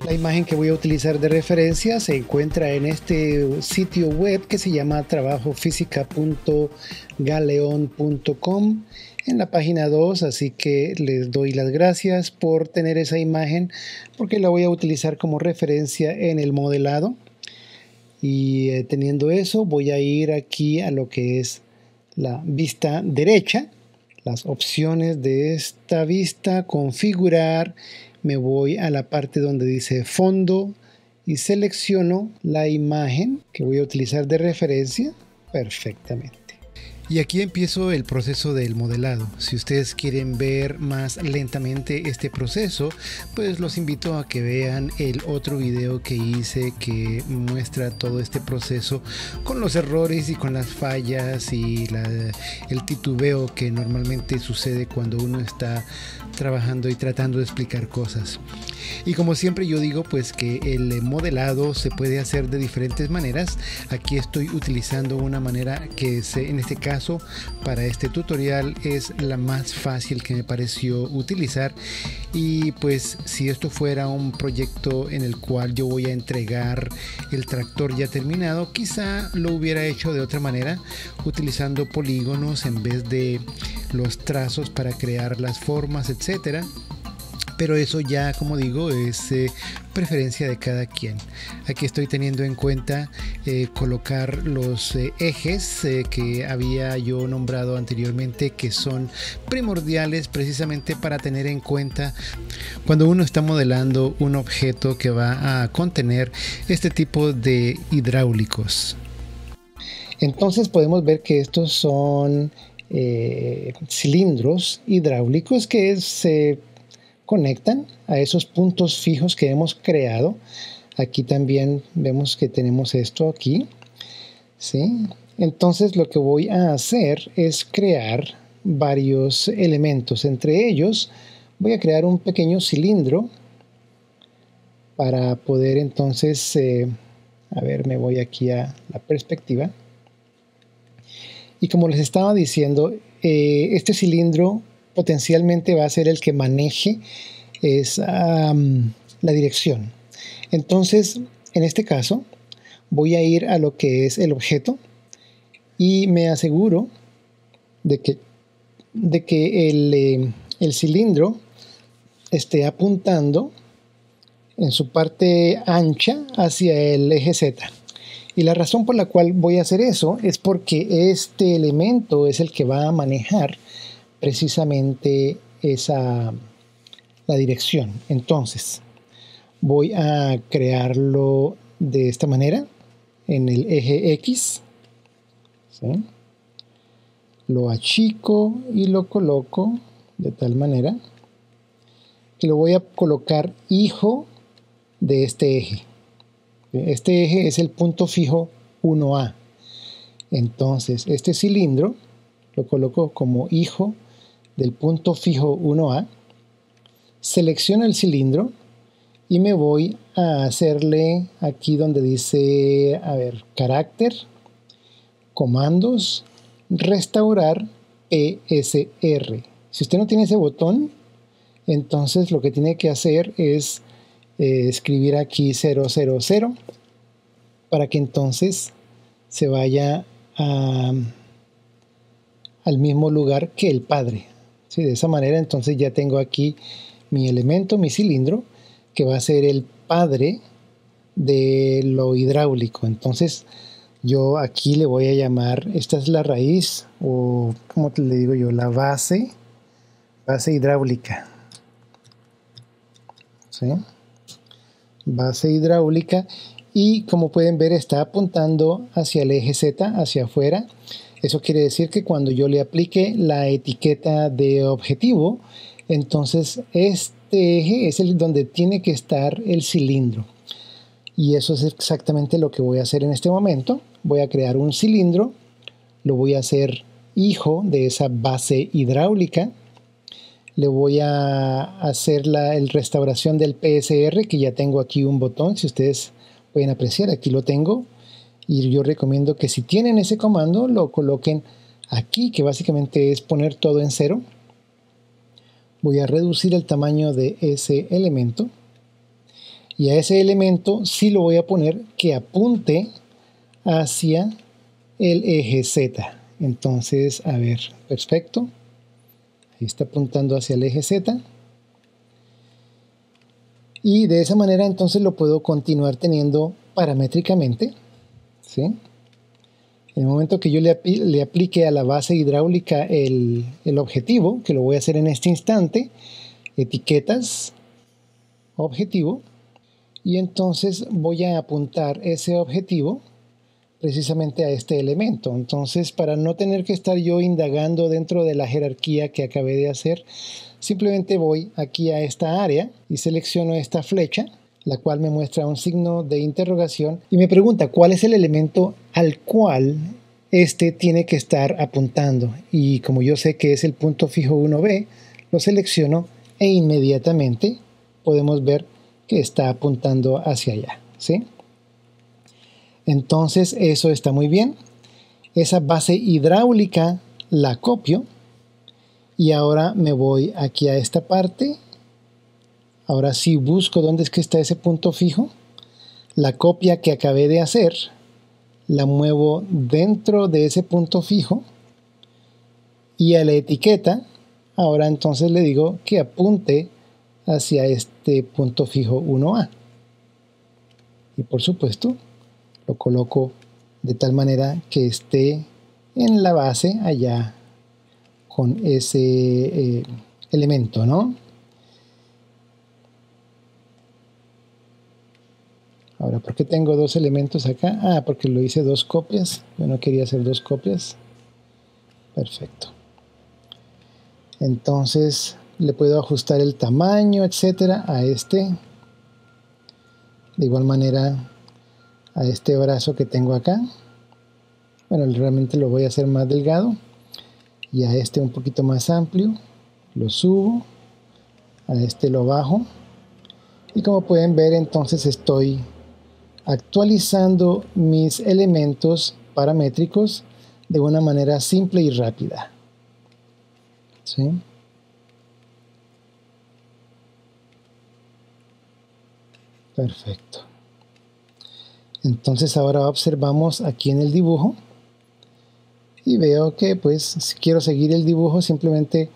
La imagen que voy a utilizar de referencia se encuentra en este sitio web que se llama trabajofísica.galeon.com en la página 2, así que les doy las gracias por tener esa imagen porque la voy a utilizar como referencia en el modelado. Y teniendo eso, voy a ir aquí a lo que es la vista derecha, las opciones de esta vista, configurar. Me voy a la parte donde dice fondo y selecciono la imagen que voy a utilizar de referencia perfectamente. Y aquí empiezo el proceso del modelado. Si ustedes quieren ver más lentamente este proceso, pues los invito a que vean el otro video que hice que muestra todo este proceso con los errores y con las fallas y el titubeo que normalmente sucede cuando uno está trabajando y tratando de explicar cosas. Y como siempre yo digo, pues que el modelado se puede hacer de diferentes maneras. Aquí estoy utilizando una manera que en este caso para este tutorial es la más fácil que me pareció utilizar. Y pues si esto fuera un proyecto en el cual yo voy a entregar el tractor ya terminado, quizá lo hubiera hecho de otra manera, utilizando polígonos en vez de los trazos para crear las formas, etcétera. Pero eso ya, como digo, es preferencia de cada quien. Aquí estoy teniendo en cuenta colocar los ejes que había yo nombrado anteriormente, que son primordiales precisamente para tener en cuenta cuando uno está modelando un objeto que va a contener este tipo de hidráulicos. Entonces podemos ver que estos son cilindros hidráulicos que se conectan a esos puntos fijos que hemos creado. Aquí también vemos que tenemos esto aquí, ¿sí? Entonces lo que voy a hacer es crear varios elementos. Entre ellos voy a crear un pequeño cilindro para poder entonces, a ver, me voy aquí a la perspectiva. Y como les estaba diciendo, este cilindro potencialmente va a ser el que maneje la dirección. Entonces, en este caso, voy a ir a lo que es el objeto y me aseguro de que el cilindro esté apuntando en su parte ancha hacia el eje Z. Y la razón por la cual voy a hacer eso es porque este elemento es el que va a manejar precisamente la dirección. Entonces voy a crearlo de esta manera en el eje X, ¿sí? Lo achico y lo coloco de tal manera que lo voy a colocar hijo de este eje. Este eje es el punto fijo 1A. Entonces este cilindro lo coloco como hijo del punto fijo 1A, selecciono el cilindro y me voy a hacerle aquí donde dice, a ver, carácter, comandos, restaurar PSR. Si usted no tiene ese botón, entonces lo que tiene que hacer es escribir aquí 000 para que entonces se vaya al mismo lugar que el padre. ¿Sí? De esa manera entonces ya tengo aquí mi elemento, mi cilindro, que va a ser el padre de lo hidráulico. Entonces yo aquí le voy a llamar, esta es la raíz, o como le digo yo, la base hidráulica. ¿Sí? Base hidráulica, y como pueden ver está apuntando hacia el eje Z, hacia afuera. Eso quiere decir que cuando yo le aplique la etiqueta de objetivo, entonces este eje es el donde tiene que estar el cilindro. Y eso es exactamente lo que voy a hacer en este momento. Voy a crear un cilindro, lo voy a hacer hijo de esa base hidráulica. Le voy a hacer la restauración del PSR, que ya tengo aquí un botón, si ustedes pueden apreciar, aquí lo tengo. Y yo recomiendo que si tienen ese comando lo coloquen aquí, que básicamente es poner todo en 0. Voy a reducir el tamaño de ese elemento. Y a ese elemento sí lo voy a poner que apunte hacia el eje Z. Entonces, a ver, perfecto. Ahí está apuntando hacia el eje Z. Y de esa manera entonces lo puedo continuar teniendo paramétricamente, ¿sí? En el momento que yo le aplique a la base hidráulica el objetivo, que lo voy a hacer en este instante, etiquetas, objetivo, y entonces voy a apuntar ese objetivo precisamente a este elemento. Entonces, para no tener que estar yo indagando dentro de la jerarquía que acabé de hacer, simplemente voy aquí a esta área y selecciono esta flecha, la cual me muestra un signo de interrogación y me pregunta cuál es el elemento al cual este tiene que estar apuntando. Y como yo sé que es el punto fijo 1B, lo selecciono e inmediatamente podemos ver que está apuntando hacia allá, ¿sí? Entonces eso está muy bien. Esa base hidráulica la copio y ahora me voy aquí a esta parte. Ahora sí busco dónde es que está ese punto fijo. La copia que acabé de hacer la muevo dentro de ese punto fijo y a la etiqueta ahora entonces le digo que apunte hacia este punto fijo 1A. Y por supuesto lo coloco de tal manera que esté en la base allá con ese elemento, ¿no? Ahora, ¿por qué tengo dos elementos acá? Ah, porque lo hice dos copias. Yo no quería hacer dos copias. Perfecto. Entonces le puedo ajustar el tamaño, etcétera, a este. De igual manera a este brazo que tengo acá. Bueno, realmente lo voy a hacer más delgado. Y a este un poquito más amplio. Lo subo. A este lo bajo. Y como pueden ver, entonces estoy actualizando mis elementos paramétricos de una manera simple y rápida. ¿Sí? Perfecto. Entonces ahora observamos aquí en el dibujo y veo que pues si quiero seguir el dibujo simplemente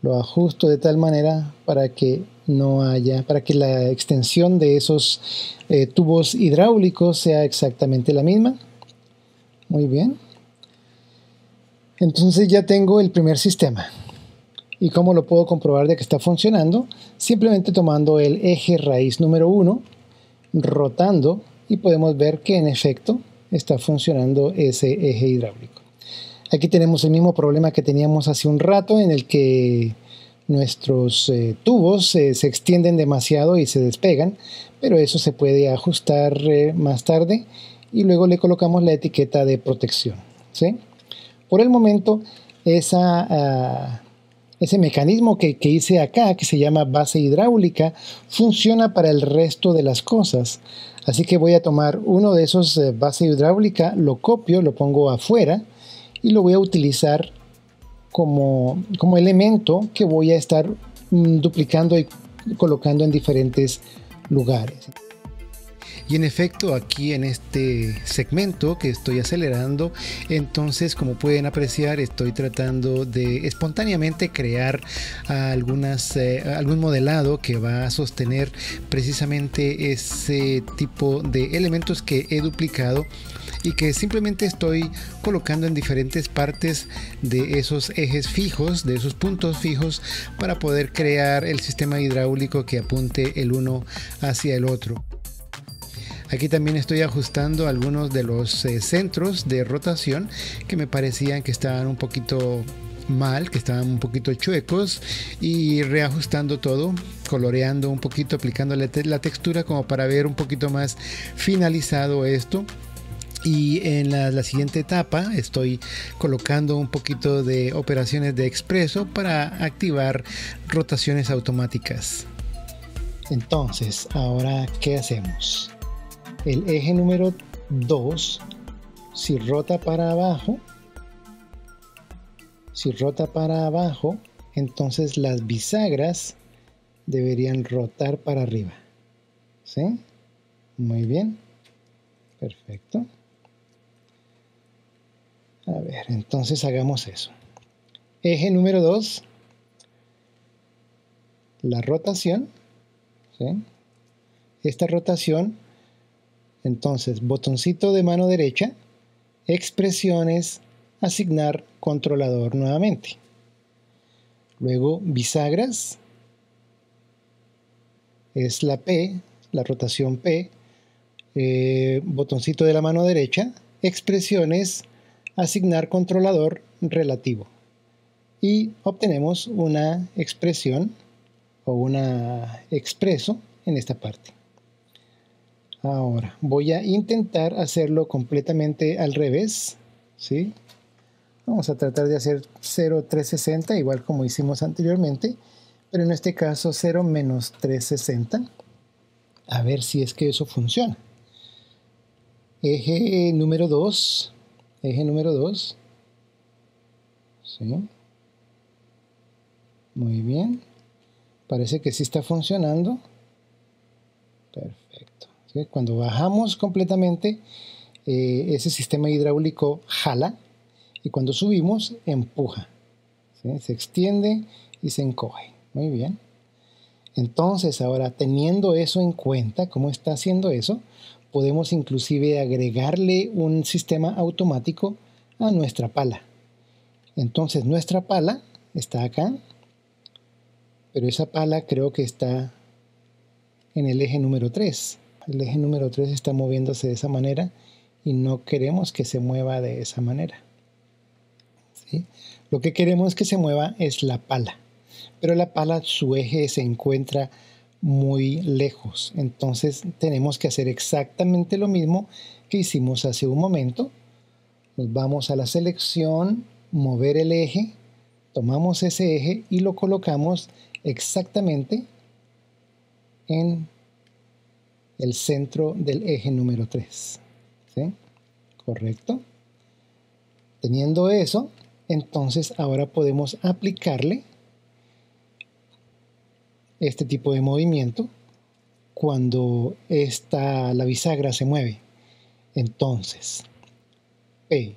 lo ajusto de tal manera para que no haya, para que la extensión de esos tubos hidráulicos sea exactamente la misma. Muy bien. Entonces ya tengo el primer sistema. ¿Y cómo lo puedo comprobar de que está funcionando? Simplemente tomando el eje raíz número 1, rotando, y podemos ver que en efecto está funcionando ese eje hidráulico. Aquí tenemos el mismo problema que teníamos hace un rato, en el que nuestros tubos se extienden demasiado y se despegan, pero eso se puede ajustar más tarde y luego le colocamos la etiqueta de protección, ¿sí? Por el momento, ese mecanismo que hice acá, que se llama base hidráulica, funciona para el resto de las cosas. Así que voy a tomar uno de esos base hidráulica, lo copio, lo pongo afuera y lo voy a utilizar como elemento que voy a estar duplicando y colocando en diferentes lugares. Y en efecto, aquí en este segmento que estoy acelerando, entonces como pueden apreciar, estoy tratando de espontáneamente crear algún modelado que va a sostener precisamente ese tipo de elementos que he duplicado y que simplemente estoy colocando en diferentes partes de esos ejes fijos, de esos puntos fijos, para poder crear el sistema hidráulico que apunte el uno hacia el otro. Aquí también estoy ajustando algunos de los centros de rotación que me parecían que estaban un poquito mal, que estaban un poquito chuecos, y reajustando todo, coloreando un poquito, aplicándole la textura como para ver un poquito más finalizado esto. Y en la siguiente etapa estoy colocando un poquito de operaciones de expreso para activar rotaciones automáticas. Entonces, ahora, ¿qué hacemos? El eje número 2 Si rota para abajo, entonces las bisagras deberían rotar para arriba. ¿Sí? Muy bien. Perfecto. A ver, entonces hagamos eso. Eje número 2, la rotación. ¿Sí? Esta rotación, entonces, botoncito de mano derecha, expresiones, asignar controlador nuevamente. Luego bisagras, es la P, la rotación P, botoncito de la mano derecha, expresiones, asignar controlador relativo. Y obtenemos una expresión o una expreso en esta parte. Ahora voy a intentar hacerlo completamente al revés, ¿sí? Vamos a tratar de hacer 0,360 igual como hicimos anteriormente, pero en este caso 0 menos 360. A ver si es que eso funciona. Eje número 2. Eje número 2. ¿Sí? Muy bien. Parece que sí está funcionando. Perfecto. ¿Sí? Cuando bajamos completamente, ese sistema hidráulico jala y cuando subimos, empuja. ¿Sí? Se extiende y se encoge. Muy bien. Entonces, ahora teniendo eso en cuenta, cómo está haciendo eso, podemos inclusive agregarle un sistema automático a nuestra pala. Entonces, nuestra pala está acá, pero esa pala creo que está en el eje número 3. El eje número 3 está moviéndose de esa manera y no queremos que se mueva de esa manera. ¿Sí? Lo que queremos que se mueva es la pala, pero la pala, su eje se encuentra muy lejos. Entonces tenemos que hacer exactamente lo mismo que hicimos hace un momento. Nos vamos a la selección, mover el eje, tomamos ese eje y lo colocamos exactamente en el centro del eje número 3. ¿Sí? Correcto. Teniendo eso, entonces ahora podemos aplicarle este tipo de movimiento cuando la bisagra se mueve. Entonces, P,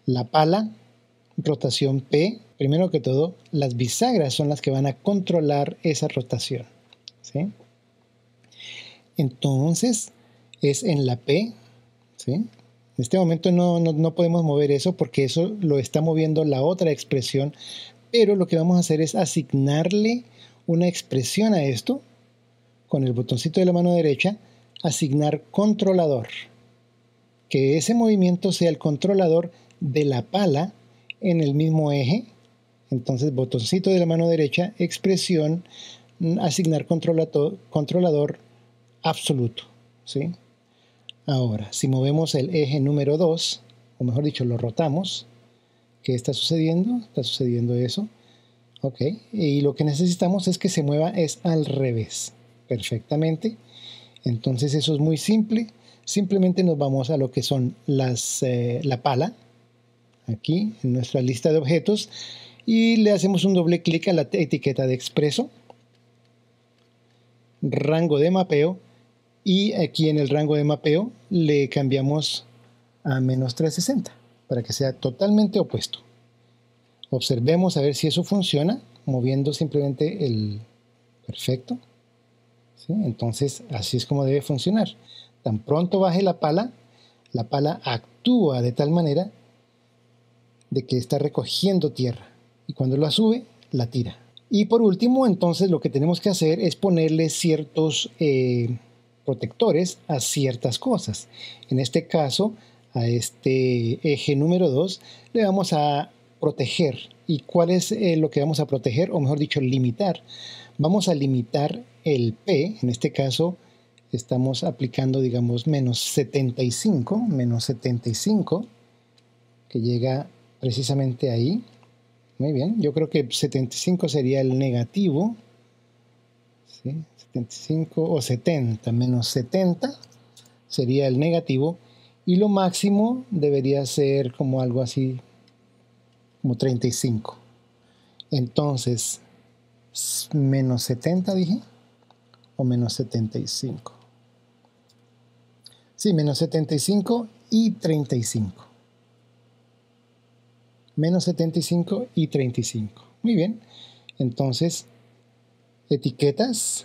la pala, rotación P, primero que todo, las bisagras son las que van a controlar esa rotación. ¿Sí? Entonces, es en la P, ¿sí? En este momento no podemos mover eso porque eso lo está moviendo la otra expresión, pero lo que vamos a hacer es asignarle una expresión a esto con el botoncito de la mano derecha, asignar controlador. Que ese movimiento sea el controlador de la pala en el mismo eje. Entonces, botoncito de la mano derecha, expresión, asignar controlador absoluto. ¿Sí? Ahora, si movemos el eje número 2, o mejor dicho, lo rotamos, ¿qué está sucediendo? Está sucediendo eso. Ok, y lo que necesitamos es que se mueva es al revés. Perfectamente. Entonces eso es muy simple. Simplemente nos vamos a lo que son la pala, aquí en nuestra lista de objetos, y le hacemos un doble clic a la etiqueta de expreso, rango de mapeo, y aquí en el rango de mapeo le cambiamos a menos 360 para que sea totalmente opuesto. Observemos a ver si eso funciona, moviendo simplemente el perfecto. ¿Sí? Entonces así es como debe funcionar. Tan pronto baje la pala actúa de tal manera de que está recogiendo tierra y cuando la sube, la tira. Y por último, entonces lo que tenemos que hacer es ponerle ciertos protectores a ciertas cosas. En este caso, a este eje número 2 le vamos a proteger. ¿Y cuál es lo que vamos a proteger? O mejor dicho, limitar. Vamos a limitar el P, en este caso estamos aplicando, digamos, menos 75, que llega precisamente ahí. Muy bien, yo creo que 75 sería el negativo, ¿sí? 75 o 70, menos 70 sería el negativo, y lo máximo debería ser como algo así, como 35. Entonces, menos 70 dije, o menos 75. Sí, menos 75 y 35. Menos 75 y 35. Muy bien. Entonces, etiquetas.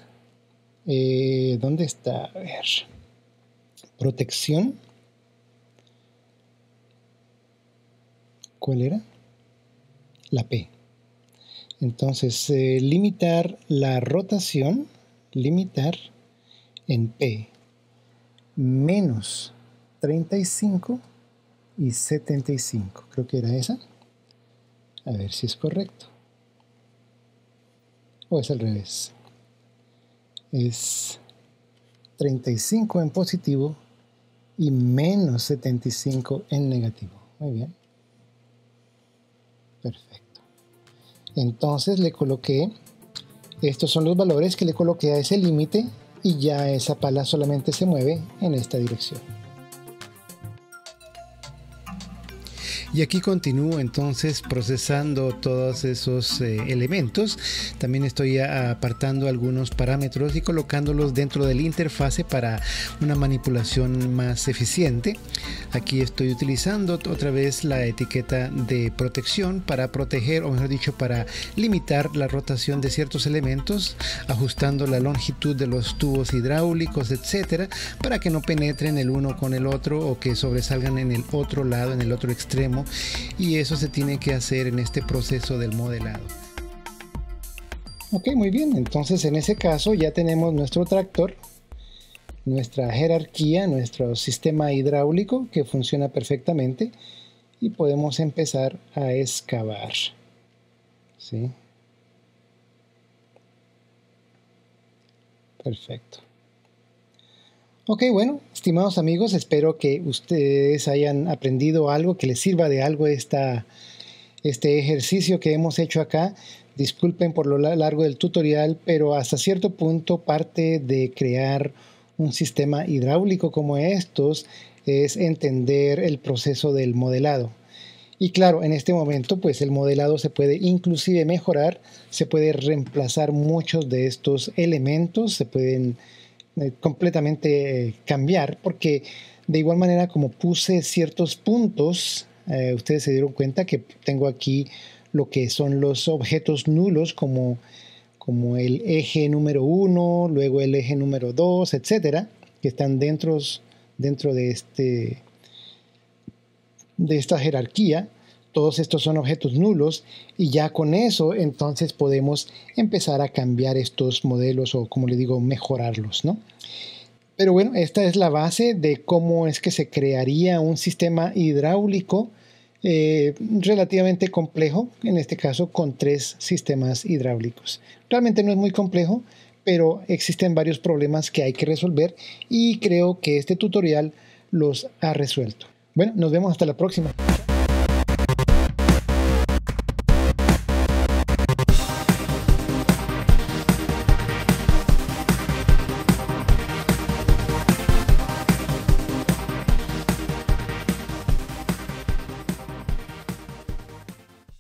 ¿Dónde está? A ver. Protección. ¿Cuál era? La P. Entonces, limitar la rotación. Limitar en P. Menos 35 y 75. Creo que era esa. A ver si es correcto. O es al revés. Es 35 en positivo y menos 75 en negativo. Muy bien. Perfecto. Entonces le coloqué, estos son los valores que le coloqué a ese límite y ya esa pala solamente se mueve en esta dirección. Y aquí continúo entonces procesando todos esos elementos. También estoy apartando algunos parámetros y colocándolos dentro de la interfase para una manipulación más eficiente. Aquí estoy utilizando otra vez la etiqueta de protección para proteger, o mejor dicho, para limitar la rotación de ciertos elementos, ajustando la longitud de los tubos hidráulicos, etcétera, para que no penetren el uno con el otro o que sobresalgan en el otro lado, en el otro extremo. Y eso se tiene que hacer en este proceso del modelado. Ok, muy bien. Entonces en ese caso ya tenemos nuestro tractor, nuestra jerarquía, nuestro sistema hidráulico que funciona perfectamente y podemos empezar a excavar. ¿Sí? Perfecto. Ok, bueno, estimados amigos, espero que ustedes hayan aprendido algo, que les sirva de algo este ejercicio que hemos hecho acá. Disculpen por lo largo del tutorial, pero hasta cierto punto parte de crear un sistema hidráulico como estos es entender el proceso del modelado. Y claro, en este momento pues el modelado se puede inclusive mejorar, se puede reemplazar muchos de estos elementos, se pueden completamente cambiar, porque de igual manera como puse ciertos puntos, ustedes se dieron cuenta que tengo aquí lo que son los objetos nulos como el eje número 1, luego el eje número 2, etcétera, que están dentro de esta jerarquía. Todos estos son objetos nulos y ya con eso entonces podemos empezar a cambiar estos modelos o, como le digo, mejorarlos, ¿no? Pero bueno, esta es la base de cómo es que se crearía un sistema hidráulico relativamente complejo, en este caso con 3 sistemas hidráulicos. Realmente no es muy complejo, pero existen varios problemas que hay que resolver y creo que este tutorial los ha resuelto. Bueno, nos vemos hasta la próxima.